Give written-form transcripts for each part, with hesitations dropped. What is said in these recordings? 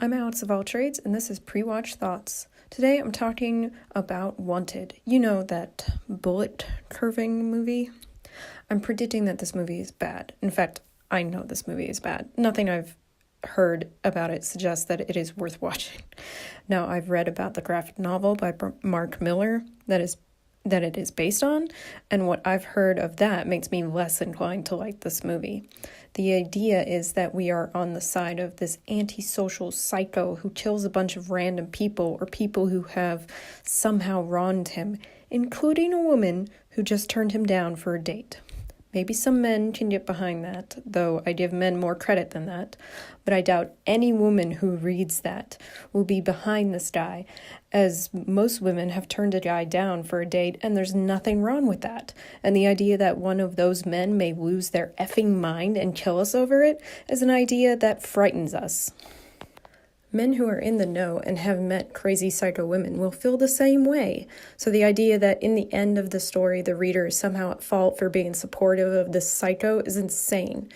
I'm AlexofAllTrades, and this is PreWatch Thoughts. Today I'm talking about Wanted. You know, that bullet curving movie? I'm predicting that this movie is bad. In fact, I know this movie is bad. Nothing I've heard about it suggests that it is worth watching. Now, I've read about the graphic novel by Mark Miller that it is based on, and what I've heard of that makes me less inclined to like this movie. The idea is that we are on the side of this antisocial psycho who kills a bunch of random people or people who have somehow wronged him, including a woman who just turned him down for a date. Maybe some men can get behind that, though I give men more credit than that. But I doubt any woman who reads that will be behind this guy, as most women have turned a guy down for a date, and there's nothing wrong with that. And the idea that one of those men may lose their effing mind and kill us over it is an idea that frightens us. Men who are in the know and have met crazy psycho women will feel the same way. So the idea that in the end of the story, the reader is somehow at fault for being supportive of this psycho is insane.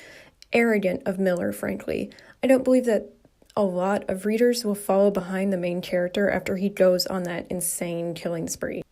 Arrogant of Miller, frankly. I don't believe that a lot of readers will follow behind the main character after he goes on that insane killing spree.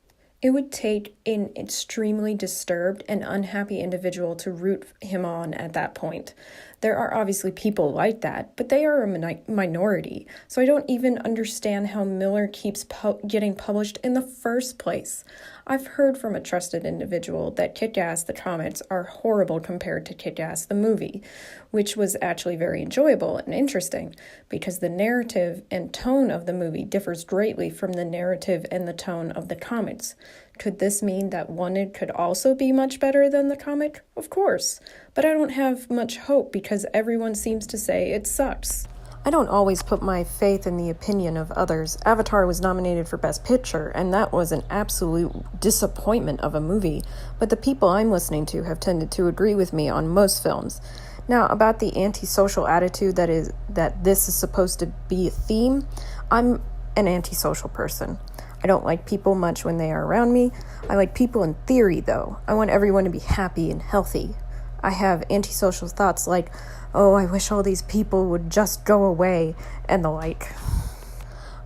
It would take an extremely disturbed and unhappy individual to root him on at that point. There are obviously people like that, but they are a minority, so I don't even understand how Miller keeps getting published in the first place. I've heard from a trusted individual that Kick-Ass the comics are horrible compared to Kick-Ass the movie, which was actually very enjoyable and interesting, because the narrative and tone of the movie differs greatly from the narrative and the tone of the comics. Could this mean that Wanted could also be much better than the comic? Of course. But I don't have much hope because everyone seems to say it sucks. I don't always put my faith in the opinion of others. Avatar was nominated for Best Picture, and that was an absolute disappointment of a movie. But the people I'm listening to have tended to agree with me on most films. Now, about the antisocial attitude that this is supposed to be a theme, I'm an antisocial person. I don't like people much when they are around me. I like people in theory, though. I want everyone to be happy and healthy. I have antisocial thoughts like, oh, I wish all these people would just go away, and the like.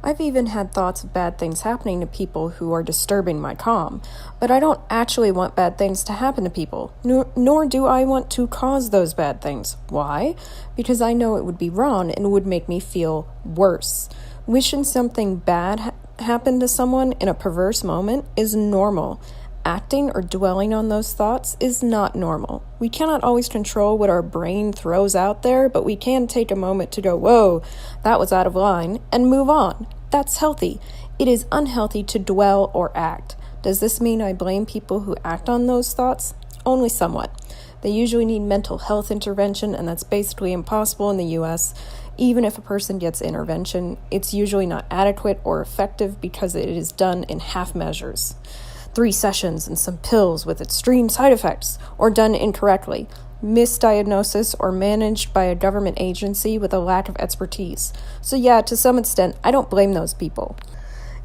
I've even had thoughts of bad things happening to people who are disturbing my calm, but I don't actually want bad things to happen to people, nor do I want to cause those bad things. Why? Because I know it would be wrong and would make me feel worse. Wishing something bad happened to someone in a perverse moment is normal. Acting or dwelling on those thoughts is not normal. We cannot always control what our brain throws out there, but we can take a moment to go, whoa, that was out of line, and move on. That's healthy. It is unhealthy to dwell or act. Does this mean I blame people who act on those thoughts? Only somewhat. They usually need mental health intervention, and that's basically impossible in the U.S. Even if a person gets intervention, it's usually not adequate or effective because it is done in half measures. 3 sessions and some pills with extreme side effects, or done incorrectly, misdiagnosis, or managed by a government agency with a lack of expertise. So yeah, to some extent, I don't blame those people.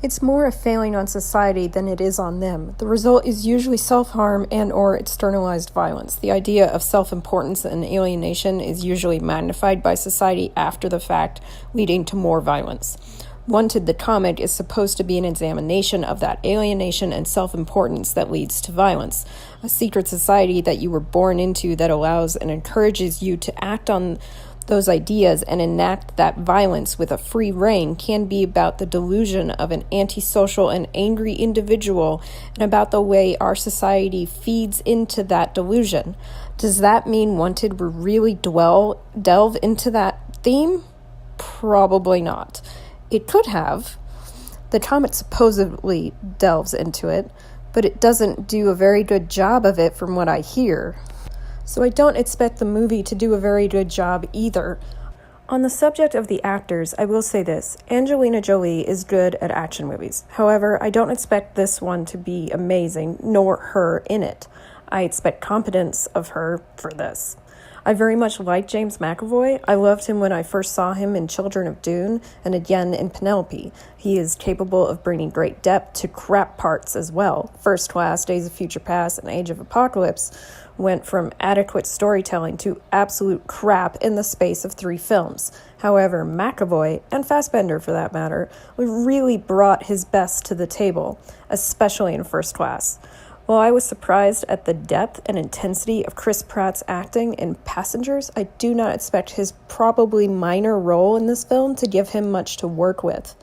It's more a failing on society than it is on them. The result is usually self-harm and or externalized violence. The idea of self-importance and alienation is usually magnified by society after the fact, leading to more violence. Wanted the comic is supposed to be an examination of that alienation and self-importance that leads to violence, a secret society that you were born into that allows and encourages you to act on those ideas and enact that violence with a free rein can be about the delusion of an antisocial and angry individual and about the way our society feeds into that delusion. Does that mean Wanted will really delve into that theme? Probably not. It could have. The comic supposedly delves into it, but it doesn't do a very good job of it from what I hear. So I don't expect the movie to do a very good job either. On the subject of the actors, I will say this. Angelina Jolie is good at action movies. However, I don't expect this one to be amazing, nor her in it. I expect competence of her for this. I very much like James McAvoy. I loved him when I first saw him in Children of Dune and again in Penelope. He is capable of bringing great depth to crap parts as well. First Class, Days of Future Past, and Age of Apocalypse went from adequate storytelling to absolute crap in the space of 3 films. However, McAvoy, and Fassbender for that matter, really brought his best to the table, especially in First Class. While I was surprised at the depth and intensity of Chris Pratt's acting in Passengers, I do not expect his probably minor role in this film to give him much to work with.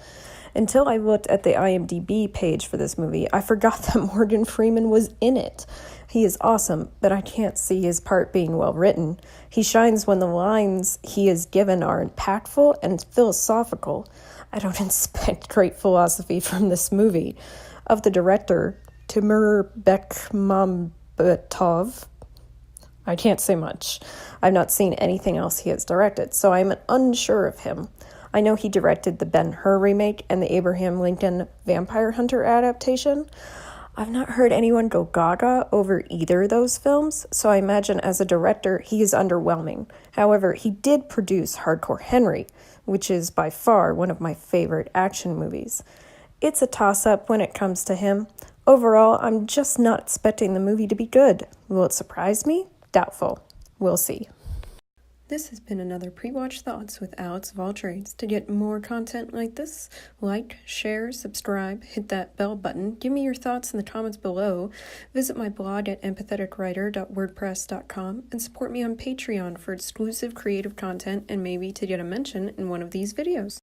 Until I looked at the IMDb page for this movie, I forgot that Morgan Freeman was in it. He is awesome, but I can't see his part being well written. He shines when the lines he is given are impactful and philosophical. I don't expect great philosophy from this movie. Of the director, Timur Bekmambetov, I can't say much. I've not seen anything else he has directed, so I'm unsure of him. I know he directed the Ben-Hur remake and the Abraham Lincoln Vampire Hunter adaptation. I've not heard anyone go gaga over either of those films, so I imagine as a director he is underwhelming. However, he did produce Hardcore Henry, which is by far one of my favorite action movies. It's a toss-up when it comes to him. Overall, I'm just not expecting the movie to be good. Will it surprise me? Doubtful. We'll see. This has been another PreWatch Thoughts with Alex of All Trades. To get more content like this, like, share, subscribe, hit that bell button, give me your thoughts in the comments below, visit my blog at empatheticwriter.wordpress.com, and support me on Patreon for exclusive creative content and maybe to get a mention in one of these videos.